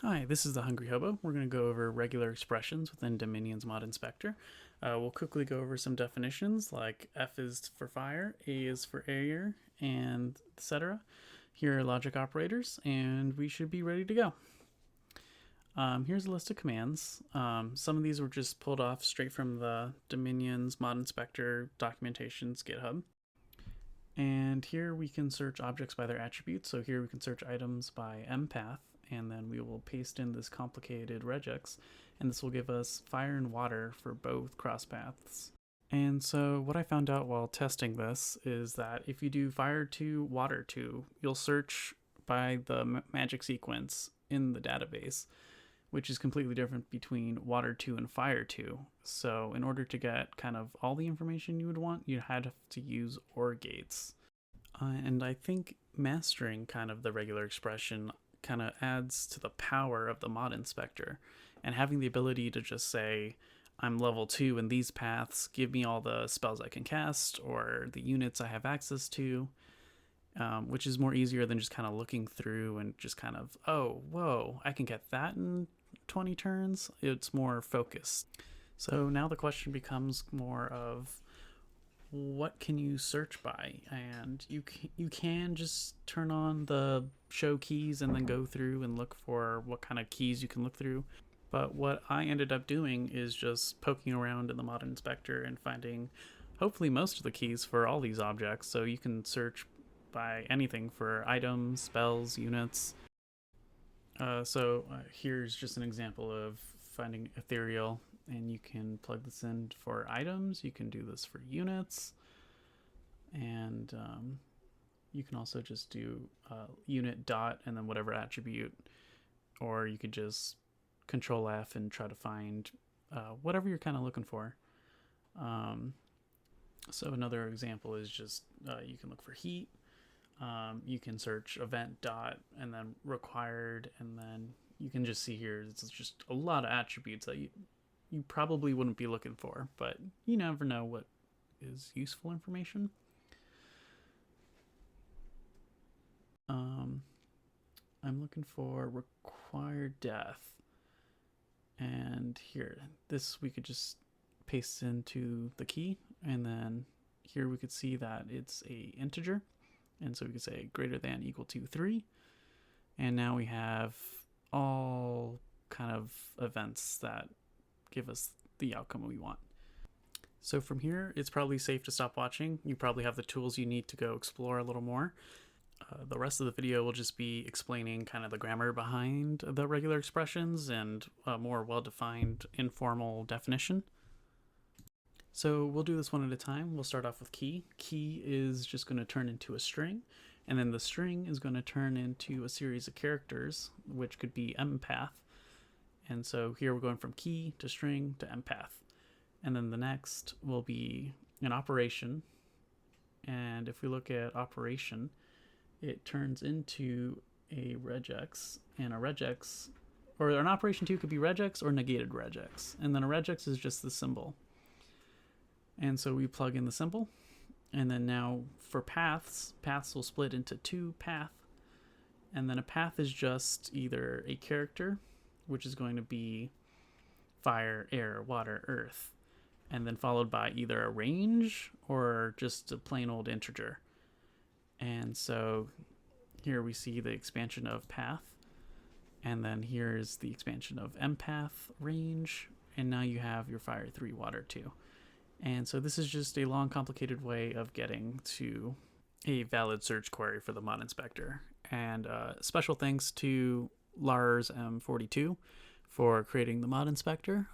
Hi, this is the Hungry Hobo. We're going to go over regular expressions within Dominion's Mod Inspector. We'll quickly go over some definitions like F is for fire, A is for air, and etc. Here are logic operators, and we should be ready to go. Here's a list of commands. Some of these were just pulled off straight from the Dominion's Mod Inspector documentation's GitHub. And here we can search objects by their attributes. So here we can search items by empath, and then we will paste in this complicated regex, and this will give us fire and water for both cross paths. And so what I found out while testing this is that if you do fire to water to, you'll search by the magic sequence in the database, which is completely different between water to and fire to. So in order to get kind of all the information you would want, you had to use OR gates. And I think mastering kind of the regular expression kind of adds to the power of the mod inspector, and having the ability to just say, I'm level 2 in these paths, give me all the spells I can cast or the units I have access to, which is more easier than just kind of looking through and just kind of, oh, whoa, I can get that in 20 turns. It's more focused. So now the question becomes more of, what can you search by? And you can just turn on the show keys and then go through and look for what kind of keys you can look through. But what I ended up doing is just poking around in the mod inspector and finding hopefully most of the keys for all these objects. So you can search by anything for items, spells, units. Here's just an example of finding ethereal, and you can plug this in for items. You can do this for units, and you can also just do unit dot and then whatever attribute, or you could just control F and try to find whatever you're kind of looking for. So another example is just you can look for heat. You can search event dot and then required, and then you can just see here it's just a lot of attributes that you probably wouldn't be looking for, but you never know what is useful information. I'm looking for required death, and here this we could just paste into the key, and then here we could see that it's a integer, and so we could say greater than equal to 3, and now we have all kind of events that give us the outcome we want. So from here, it's probably safe to stop watching. You probably have the tools you need to go explore a little more. The rest of the video will just be explaining kind of the grammar behind the regular expressions and a more well-defined informal definition. So we'll do this one at a time. We'll start off with key. Key is just going to turn into a string, and then the string is going to turn into a series of characters, which could be empath. And so here we're going from key to string to empath. And then the next will be an operation. And if we look at operation, it turns into a regex. And a regex, or an operation 2 could be regex or negated regex. And then a regex is just the symbol. And so we plug in the symbol. And then now for paths will split into 2 path. And then a path is just either a character, which is going to be fire, air, water, earth, and then followed by either a range or just a plain old integer. And so here we see the expansion of path, and then here's the expansion of empath, range, and now you have your fire 3, water 2. And so this is just a long, complicated way of getting to a valid search query for the mod inspector. And special thanks to Lars M42 for creating the mod inspector.